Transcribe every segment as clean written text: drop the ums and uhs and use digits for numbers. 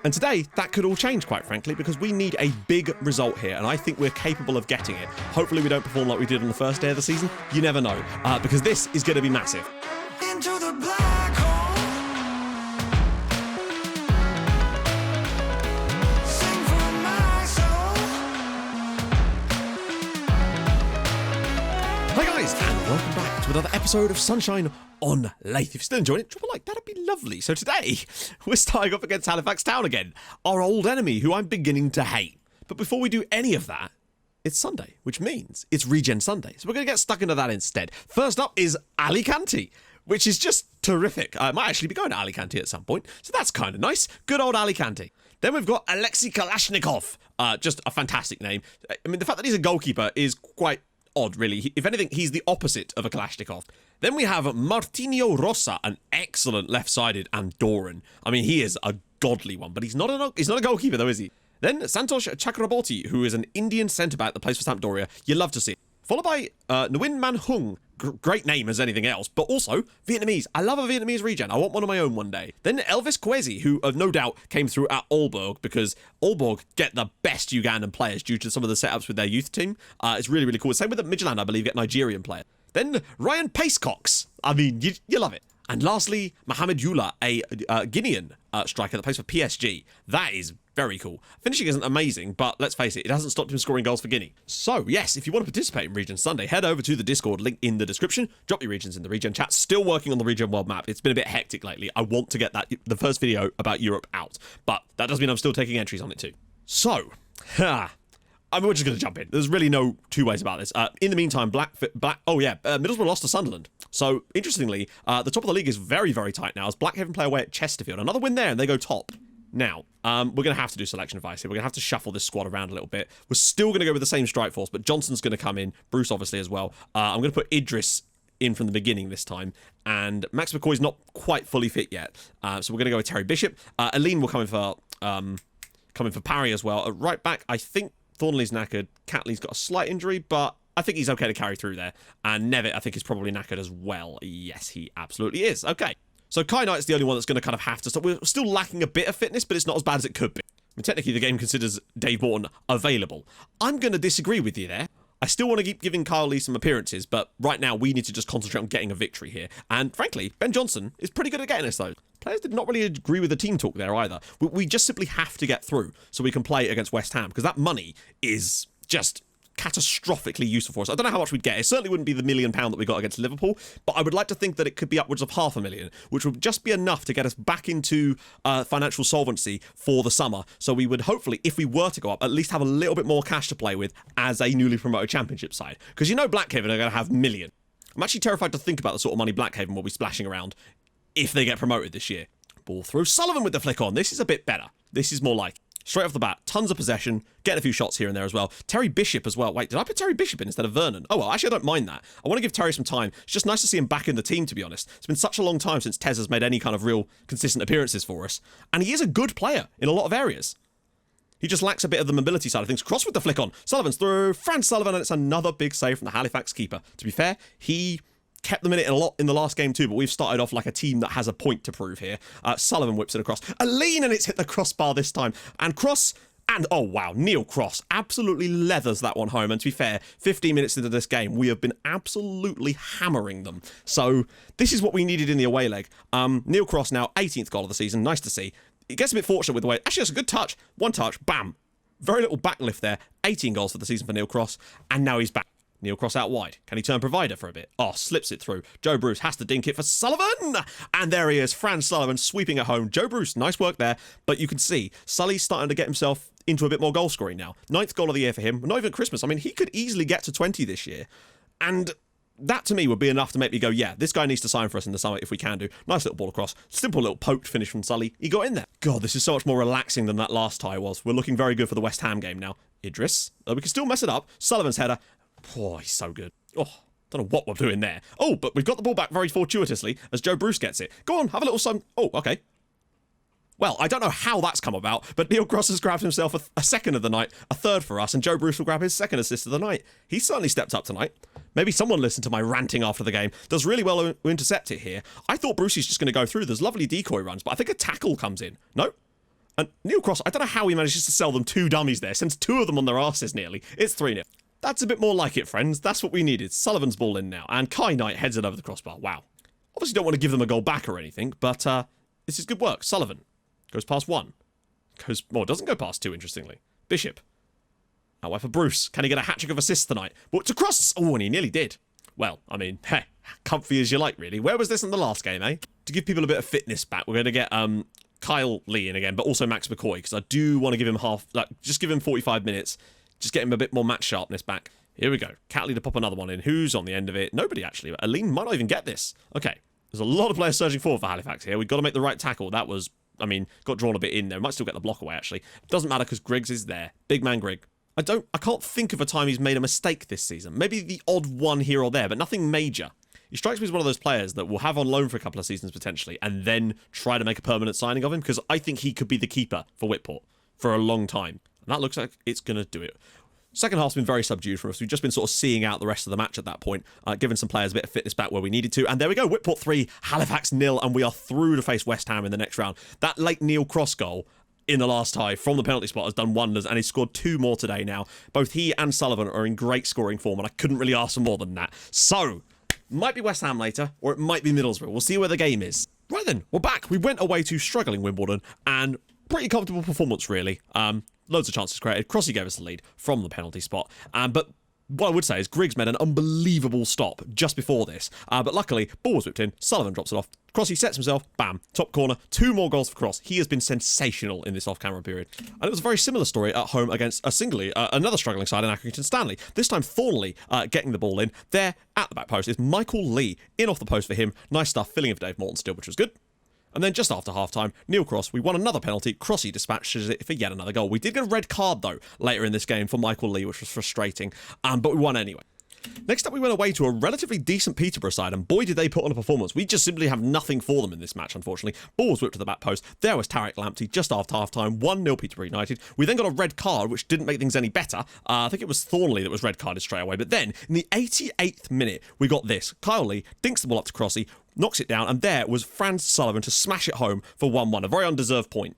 And today, that could all change, quite frankly, because we need a big result here, and I think we're capable of getting it. Hopefully we don't perform like we did on the first day of the season. You never know, because this is going to be massive. Into the black hole. Sing for my soul. Hi guys, and welcome back to another episode of Sunshine on Leyth. If you're still enjoying it, drop a like, that'd be lovely. So today, we're starting up against Halifax Town again, our old enemy who I'm beginning to hate. But before we do any of that, it's Sunday, which means it's Regen Sunday. So we're going to get stuck into that instead. First up is Alicante, which is just terrific. I might actually be going to Alicante at some point, so that's kind of nice. Good old Alicante. Then we've got Alexis Kalashnikov, just a fantastic name. I mean, the fact that he's a goalkeeper is quite odd, really. If anything, he's the opposite of a Kalashnikov. Then we have Martinho Rosa, an excellent left-sided Andorran. I mean, he is a godly one, but he's not a goalkeeper, though, is he? Then Santosh Chakraborty, who is an Indian centre-back that plays for Sampdoria. You love to see it. Followed by Nguyen Man Hung. Great name as anything else, but also Vietnamese. I love a Vietnamese regen. I want one of my own one day. Then Elvis Kwesi, who no doubt came through at Aalborg, because Aalborg get the best Ugandan players due to some of the setups with their youth team. It's really, really cool. Same with the Midland, I believe, get Nigerian players. Then Ryan Pacecox. I mean, you love it. And lastly, Mohamed Yula, a Guinean striker that plays for PSG. That is very cool. Finishing isn't amazing, but let's face it, it hasn't stopped him scoring goals for Guinea. So, yes, if you want to participate in Regen Sunday, head over to the Discord link in the description. Drop your regions in the Regen chat. Still working on the Regen world map. It's been a bit hectic lately. I want to get the first video about Europe out, but that does mean I'm still taking entries on it too. So, I mean, we're just going to jump in. There's really no two ways about this. In the meantime, Middlesbrough lost to Sunderland. So, interestingly, the top of the league is very, very tight now as Blackhaven play away at Chesterfield. Another win there and they go top. Now, we're going to have to do selection advice here. We're going to have to shuffle this squad around a little bit. We're still going to go with the same strike force, but Johnson's going to come in. Bruce, obviously, as well. I'm going to put Idris in from the beginning this time. And Max McCoy's not quite fully fit yet. So we're going to go with Terry Bishop. Aline will come in for Parry as well. Right back, I think Thornley's knackered. Catley's got a slight injury, but I think he's okay to carry through there. And Nevitt, I think, is probably knackered as well. Yes, he absolutely is. Okay. So Kai Knight's the only one that's going to kind of have to stop. We're still lacking a bit of fitness, but it's not as bad as it could be. I mean, technically, the game considers Dave Morton available. I'm going to disagree with you there. I still want to keep giving Kyle Lee some appearances, but right now we need to just concentrate on getting a victory here. And frankly, Ben Johnson is pretty good at getting us those. Players did not really agree with the team talk there either. We just simply have to get through so we can play against West Ham, because that money is just catastrophically useful for us. I don't know how much we'd get. It certainly wouldn't be the £1 million that we got against Liverpool, but I would like to think that it could be upwards of £500,000, which would just be enough to get us back into financial solvency for the summer. So we would hopefully, if we were to go up, at least have a little bit more cash to play with as a newly promoted championship side. Because you know Blackhaven are going to have million. I'm actually terrified to think about the sort of money Blackhaven will be splashing around if they get promoted this year. Ball through. Sullivan with the flick on. This is a bit better. This is more like straight off the bat, tons of possession, getting a few shots here and there as well. Terry Bishop as well. Wait, did I put Terry Bishop in instead of Vernon? Oh, well, actually, I don't mind that. I want to give Terry some time. It's just nice to see him back in the team, to be honest. It's been such a long time since Tez has made any kind of real consistent appearances for us. And he is a good player in a lot of areas. He just lacks a bit of the mobility side of things. Cross with the flick on. Sullivan's through. Fran Sullivan, and it's another big save from the Halifax keeper. To be fair, he kept them in it a lot in the last game too, but we've started off like a team that has a point to prove here. Sullivan whips it across. Aline, and it's hit the crossbar this time. And Cross... And, oh wow, Neil Cross absolutely leathers that one home. And to be fair, 15 minutes into this game, we have been absolutely hammering them. So this is what we needed in the away leg. Neil Cross now, 18th goal of the season. Nice to see. It gets a bit fortunate with the way... Actually, that's a good touch. One touch, bam. Very little backlift there. 18 goals for the season for Neil Cross. And now he's back. Neil Cross out wide. Can he turn provider for a bit? Oh, slips it through. Joe Bruce has to dink it for Sullivan. And there he is. Fran Sullivan sweeping it home. Joe Bruce, nice work there. But you can see Sully's starting to get himself into a bit more goal scoring now. 9th goal of the year for him. Not even Christmas. I mean, he could easily get to 20 this year. And that to me would be enough to make me go, yeah, this guy needs to sign for us in the summer if we can do. Nice little ball across. Simple little poked finish from Sully. He got in there. God, this is so much more relaxing than that last tie was. We're looking very good for the West Ham game now. Idris. We can still mess it up. Sullivan's header. Oh, he's so good. Oh, don't know what we're doing there. Oh, but we've got the ball back very fortuitously as Joe Bruce gets it. Go on, have a little sun. Oh, okay. Well, I don't know how that's come about, but Neil Cross has grabbed himself a second of the night, a third for us, and Joe Bruce will grab his second assist of the night. He's certainly stepped up tonight. Maybe someone listened to my ranting after the game. Does really well to intercept it here. I thought Brucey's just going to go through. There's lovely decoy runs, but I think a tackle comes in. No? And Neil Cross, I don't know how he manages to sell them 2 dummies there, sends 2 of them on their asses nearly. It's 3-0. That's a bit more like it, friends. That's what we needed. Sullivan's ball in now, and Kai Knight heads it over the crossbar. Wow. Obviously don't want to give them a goal back or anything, but this is good work. Sullivan goes past 1. Doesn't go past 2, interestingly. Bishop. Now away for Bruce. Can he get a hat-trick of assists tonight? But to Cross! Oh, and he nearly did. Well, I mean, hey, comfy as you like, really. Where was this in the last game, eh? To give people a bit of fitness back, we're going to get Kyle Lee in again, but also Max McCoy, because I do want to give him just give him 45 minutes, just get him a bit more match sharpness back. Here we go. Catley to pop another one in. Who's on the end of it? Nobody, actually. Aline might not even get this. Okay. There's a lot of players surging forward for Halifax here. We've got to make the right tackle. That was, got drawn a bit in there. Might still get the block away, actually. Doesn't matter because Griggs is there. Big man Grigg. I can't think of a time he's made a mistake this season. Maybe the odd one here or there, but nothing major. He strikes me as one of those players that will have on loan for a couple of seasons potentially, and then try to make a permanent signing of him, because I think he could be the keeper for Whitport for a long time. And that looks like it's going to do it. Second half's been very subdued for us. We've just been sort of seeing out the rest of the match at that point, giving some players a bit of fitness back where we needed to. And there we go, Whitport 3, Halifax 0, and we are through to face West Ham in the next round. That late Neil Cross goal in the last tie from the penalty spot has done wonders, and he's scored 2 more today now. Both he and Sullivan are in great scoring form, and I couldn't really ask for more than that. So, might be West Ham later, or it might be Middlesbrough. We'll see where the game is. Right then, we're back. We went away to struggling Wimbledon, and pretty comfortable performance, really. Loads of chances created. Crossy gave us the lead from the penalty spot. But what I would say is Griggs made an unbelievable stop just before this. But luckily, ball was whipped in. Sullivan drops it off. Crossy sets himself. Bam. Top corner. 2 more goals for Cross. He has been sensational in this off-camera period. And it was a very similar story at home against another struggling side in Accrington Stanley. This time Thornley getting the ball in. There at the back post is Michael Lee. In off the post for him. Nice stuff. Filling of Dave Morton still, which was good. And then just after half-time, Neil Cross, we won another penalty. Crossy dispatches it for yet another goal. We did get a red card, though, later in this game for Michael Lee, which was frustrating. But we won anyway. Next up, we went away to a relatively decent Peterborough side, and boy, did they put on a performance. We just simply have nothing for them in this match, unfortunately. Ball was whipped to the back post. There was Tarek Lamptey just after half-time, 1-0 Peterborough United. We then got a red card, which didn't make things any better. I think it was Thornley that was red carded straight away. But then, in the 88th minute, we got this. Kyle Lee dinks the ball up to Crossy, knocks it down, and there was Franz Sullivan to smash it home for 1-1, a very undeserved point.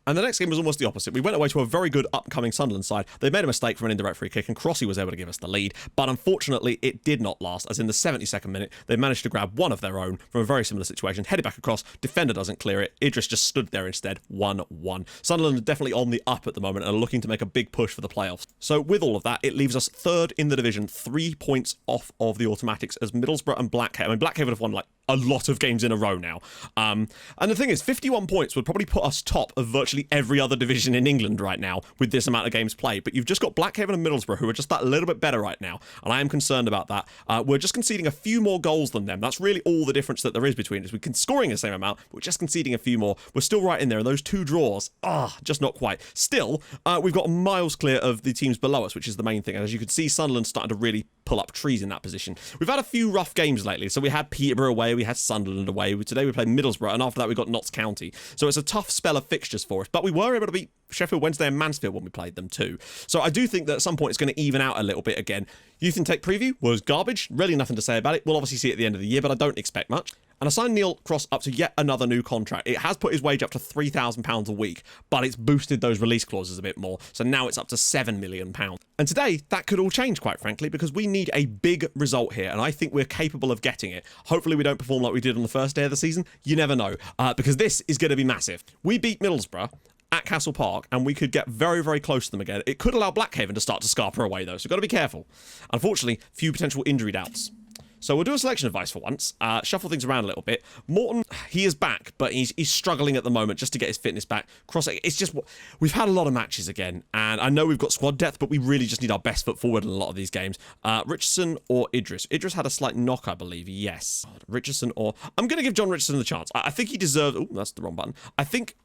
And the next game was almost the opposite. We went away to a very good upcoming Sunderland side. They made a mistake from an indirect free kick, and Crossy was able to give us the lead. But unfortunately, it did not last, as in the 72nd minute, they managed to grab one of their own from a very similar situation, headed back across, defender doesn't clear it, Idris just stood there instead, 1-1. Sunderland are definitely on the up at the moment and are looking to make a big push for the playoffs. So with all of that, it leaves us 3rd in the division, 3 points off of the automatics, as Middlesbrough and Blackhaven. Blackhaven have won a lot of games in a row now. And the thing is, 51 points would probably put us top of virtually every other division in England right now with this amount of games played. But you've just got Blackhaven and Middlesbrough, who are just that little bit better right now. And I am concerned about that. We're just conceding a few more goals than them. That's really all the difference that there is between us. We're scoring the same amount, but we're just conceding a few more. We're still right in there. And those 2 draws, just not quite. Still, we've got miles clear of the teams below us, which is the main thing. And as you can see, Sunderland starting to really pull up trees in that position. We've had a few rough games lately. So we had Peterborough away, we had Sunderland away. Today we played Middlesbrough, and after that we got Notts County. So it's a tough spell of fixtures for us. But we were able to beat Sheffield Wednesday and Mansfield when we played them too. So I do think that at some point it's going to even out a little bit again. Youth Intake Preview was garbage. Really nothing to say about it. We'll obviously see it at the end of the year, but I don't expect much. And I signed Neil Cross up to yet another new contract. It has put his wage up to £3,000 a week, but it's boosted those release clauses a bit more. So now it's up to £7 million. And today, that could all change, quite frankly, because we need a big result here, and I think we're capable of getting it. Hopefully we don't perform like we did on the first day of the season. You never know, because this is going to be massive. We beat Middlesbrough at Castle Park, and we could get very, very close to them again. It could allow Blackhaven to start to scarper away, though, so we've got to be careful. Unfortunately, few potential injury doubts. So we'll do a selection advice for once, shuffle things around a little bit. Morton, he is back, but he's struggling at the moment just to get his fitness back. Cross, it's just, we've had a lot of matches again, and I know we've got squad depth, but we really just need our best foot forward in a lot of these games. Richardson or Idris? Idris had a slight knock, I believe, yes. Richardson or... I'm going to give John Richardson the chance. I think he deserves... Oh, that's the wrong button. I think...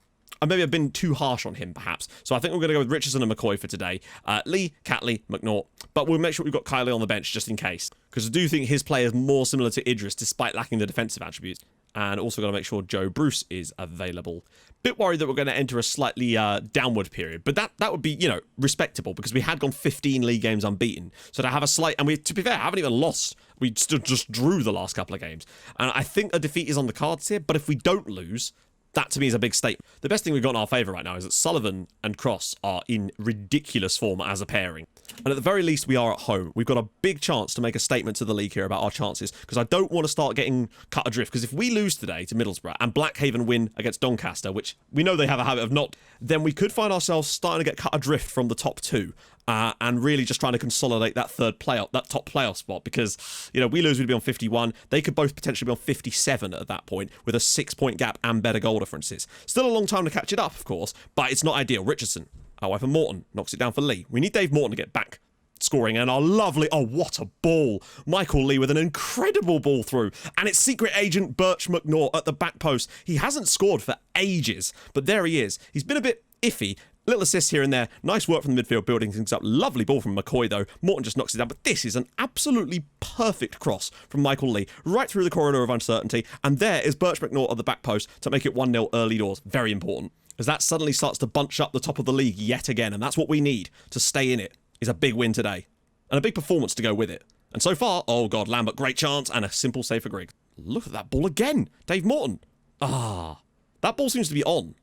maybe I've been too harsh on him, perhaps. So I think we're going to go with Richardson and McCoy for today. Lee, Catley, McNaught. But we'll make sure we've got Kylie on the bench just in case. Because I do think his play is more similar to Idris, despite lacking the defensive attributes. And also got to make sure Joe Bruce is available. Bit worried that we're going to enter a slightly downward period. But that would be, respectable. Because we had gone 15 league games unbeaten. So to have a slight... And we, to be fair, haven't even lost. We just drew the last couple of games. And I think a defeat is on the cards here. But if we don't lose... That to me is a big statement. The best thing we've got in our favour right now is that Sullivan and Cross are in ridiculous form as a pairing. And at the very least, we are at home. We've got a big chance to make a statement to the league here about our chances, because I don't want to start getting cut adrift, because if we lose today to Middlesbrough and Blackhaven win against Doncaster, which we know they have a habit of not, then we could find ourselves starting to get cut adrift from the top two. And really just trying to consolidate that top playoff spot, because, you know, we lose, we'd be on 51. They could both potentially be on 57 at that point, with a 6-point gap and better goal differences. Still a long time to catch it up, of course, but it's not ideal. Richardson, our wife, and Morton knocks it down for Lee. We need Dave Morton to get back scoring, and our lovely, oh, what a ball. Michael Lee with an incredible ball through, and it's secret agent Birch McNaught at the back post. He hasn't scored for ages, but there he is. He's been a bit iffy. Little assists here and there. Nice work from the midfield, building things up. Lovely ball from McCoy, though. Morton just knocks it down. But this is an absolutely perfect cross from Michael Lee, right through the corridor of uncertainty. And there is Birch McNaught at the back post to make it 1-0 early doors. Very important, as that suddenly starts to bunch up the top of the league yet again. And that's what we need to stay in it, is a big win today. And a big performance to go with it. And so far, oh God, Lambert, great chance, and a simple save for Griggs. Look at that ball again. Dave Morton. That ball seems to be on.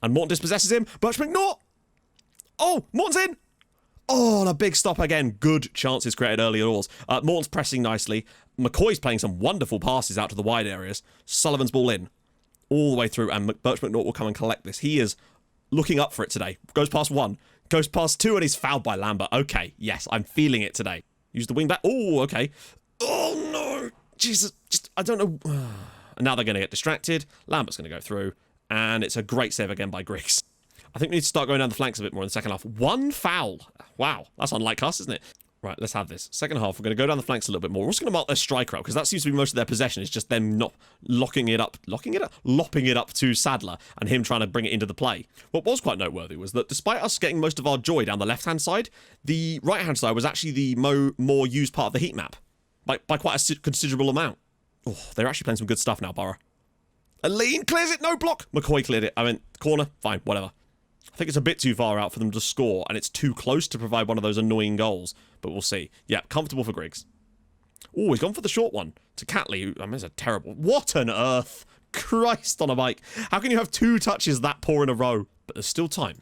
And Morton dispossesses him. Birch McNaught. Oh, Morton's in. Oh, and a big stop again. Good chances created early doors. Morton's pressing nicely. McCoy's playing some wonderful passes out to the wide areas. Sullivan's ball in. All the way through. And Birch McNaught will come and collect this. He is looking up for it today. Goes past one. Goes past two, and he's fouled by Lambert. Okay, yes, I'm feeling it today. Use the wing back. Oh, okay. Oh, no. Jesus. I don't know. And now they're going to get distracted. Lambert's going to go through. And it's a great save again by Griggs. I think we need to start going down the flanks a bit more in the second half. One foul. Wow, that's unlike us, isn't it? Right, let's have this. Second half, we're going to go down the flanks a little bit more. We're also going to mark their striker out, because that seems to be most of their possession. It's just them not lopping it up to Sadler and him trying to bring it into the play. What was quite noteworthy was that despite us getting most of our joy down the left-hand side, the right-hand side was actually the more used part of the heat map by quite a considerable amount. Oh, they're actually playing some good stuff now, Borough. Lean clears it, no block. McCoy cleared it. I mean, corner, fine, whatever. I think it's a bit too far out for them to score, and it's too close to provide one of those annoying goals. But we'll see. Yeah, comfortable for Griggs. Oh, he's gone for the short one to Catley, who, I mean, it's a terrible... What on earth? Christ on a bike. How can you have two touches that poor in a row? But there's still time.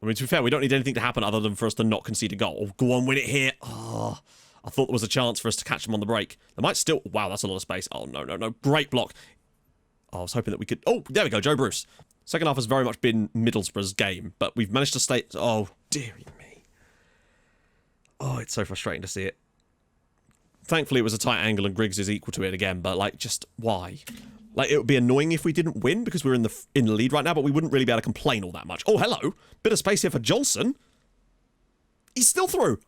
I mean, to be fair, we don't need anything to happen other than for us to not concede a goal. Oh, go on, win it here. Oh, I thought there was a chance for us to catch them on the break. They might still... Wow, that's a lot of space. Oh, no. Great block. I was hoping that we could... Oh, there we go, Joe Bruce. Second half has very much been Middlesbrough's game, but we've managed to stay... Oh, dearie me. Oh, it's so frustrating to see it. Thankfully, it was a tight angle and Griggs is equal to it again, but, like, just why? Like, it would be annoying if we didn't win because we're in the lead right now, but we wouldn't really be able to complain all that much. Oh, hello. Bit of space here for Johnson. He's still through.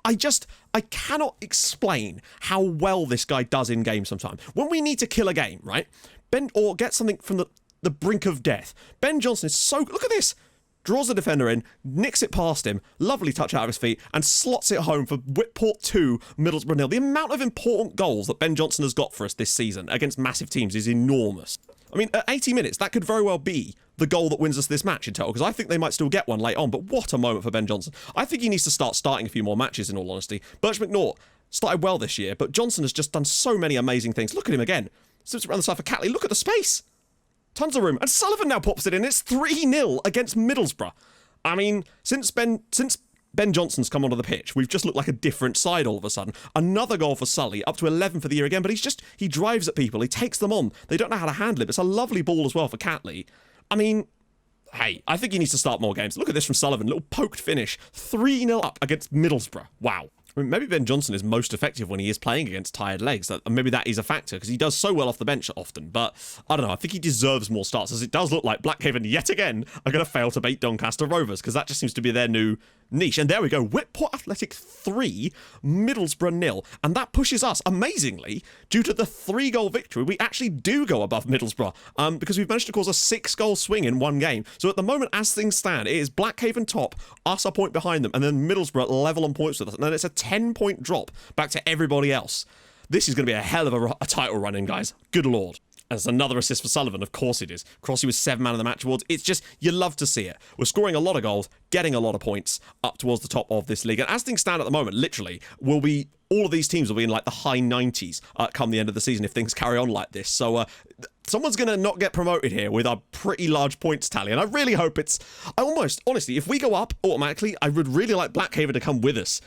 I cannot explain how well this guy does in games sometimes. When we need to kill a game, right? Or get something from the brink of death. Ben Johnson is so... Look at this. Draws the defender in, nicks it past him, lovely touch out of his feet, and slots it home for Whitport 2, Middlesbrough 0. The amount of important goals that Ben Johnson has got for us this season against massive teams is enormous. I mean, at 80 minutes, that could very well be the goal that wins us this match in total, because I think they might still get one late on, but what a moment for Ben Johnson. I think he needs to start starting a few more matches, in all honesty. Birch McNaught started well this year, but Johnson has just done so many amazing things. Look at him again. Slips around the side for Catley. Look at the space. Tons of room. And Sullivan now pops it in. It's 3-0 against Middlesbrough. I mean, since Ben Johnson's come onto the pitch, we've just looked like a different side all of a sudden. Another goal for Sully, up to 11 for the year again, but he drives at people, he takes them on. They don't know how to handle it. It's a lovely ball as well for Catley. I mean, hey, I think he needs to start more games. Look at this from Sullivan, little poked finish. 3-0 up against Middlesbrough. Wow. I mean, maybe Ben Johnson is most effective when he is playing against tired legs. Maybe that is a factor, because he does so well off the bench often. But, I don't know, I think he deserves more starts, as it does look like Blackhaven, yet again, are going to fail to beat Doncaster Rovers, because that just seems to be their new niche. And there we go, Whitport Athletic 3, Middlesbrough 0. And that pushes us, amazingly, due to the 3-goal victory, we actually do go above Middlesbrough, because we've managed to cause a 6-goal swing in one game. So at the moment, as things stand, it is Blackhaven top, us a point behind them, and then Middlesbrough level on points with us. And then it's a 10-point drop back to everybody else. This is going to be a hell of a title run-in, guys. Good lord. As another assist for Sullivan, of course it is. Crossy was 7-man of the match awards. It's just, you love to see it. We're scoring a lot of goals, getting a lot of points up towards the top of this league. And as things stand at the moment, literally, all of these teams will be in like the high 90s come the end of the season if things carry on like this. So someone's going to not get promoted here with a pretty large points tally. And I really hope honestly, if we go up automatically, I would really like Blackhaven to come with us.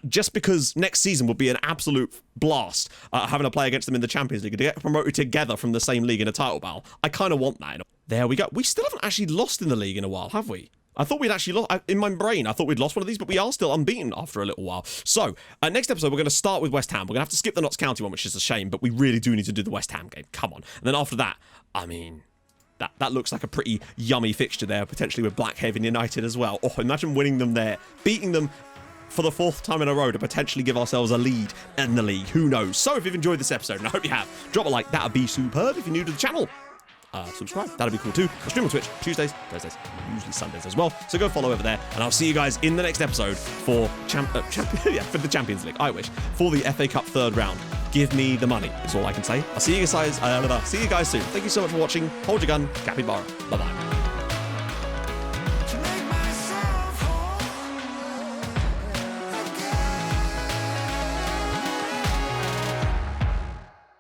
Just because next season will be an absolute blast having to play against them in the Champions League and to get promoted together from the same league in a title battle. I kind of want that. There we go. We still haven't actually lost in the league in a while, have we? I thought we'd actually lost, in my brain, I thought we'd lost one of these, but we are still unbeaten after a little while. So, next episode, we're going to start with West Ham. We're going to have to skip the Notts County one, which is a shame, but we really do need to do the West Ham game. Come on. And then after that, I mean, that looks like a pretty yummy fixture there, potentially with Blackhaven United as well. Oh, imagine winning them there, beating them for the 4th time in a row to potentially give ourselves a lead in the league. Who knows? So, if you've enjoyed this episode, and I hope you have, drop a like. That would be superb. If you're new to the channel, subscribe. That'd be cool too. I stream on Twitch Tuesdays, Thursdays, usually Sundays as well. So go follow over there, and I'll see you guys in the next episode for for the Champions League. I wish for the FA Cup 3rd round. Give me the money. That's all I can say. I'll see you guys. See you guys soon. Thank you so much for watching. Hold your gun. Capybara. Bye bye.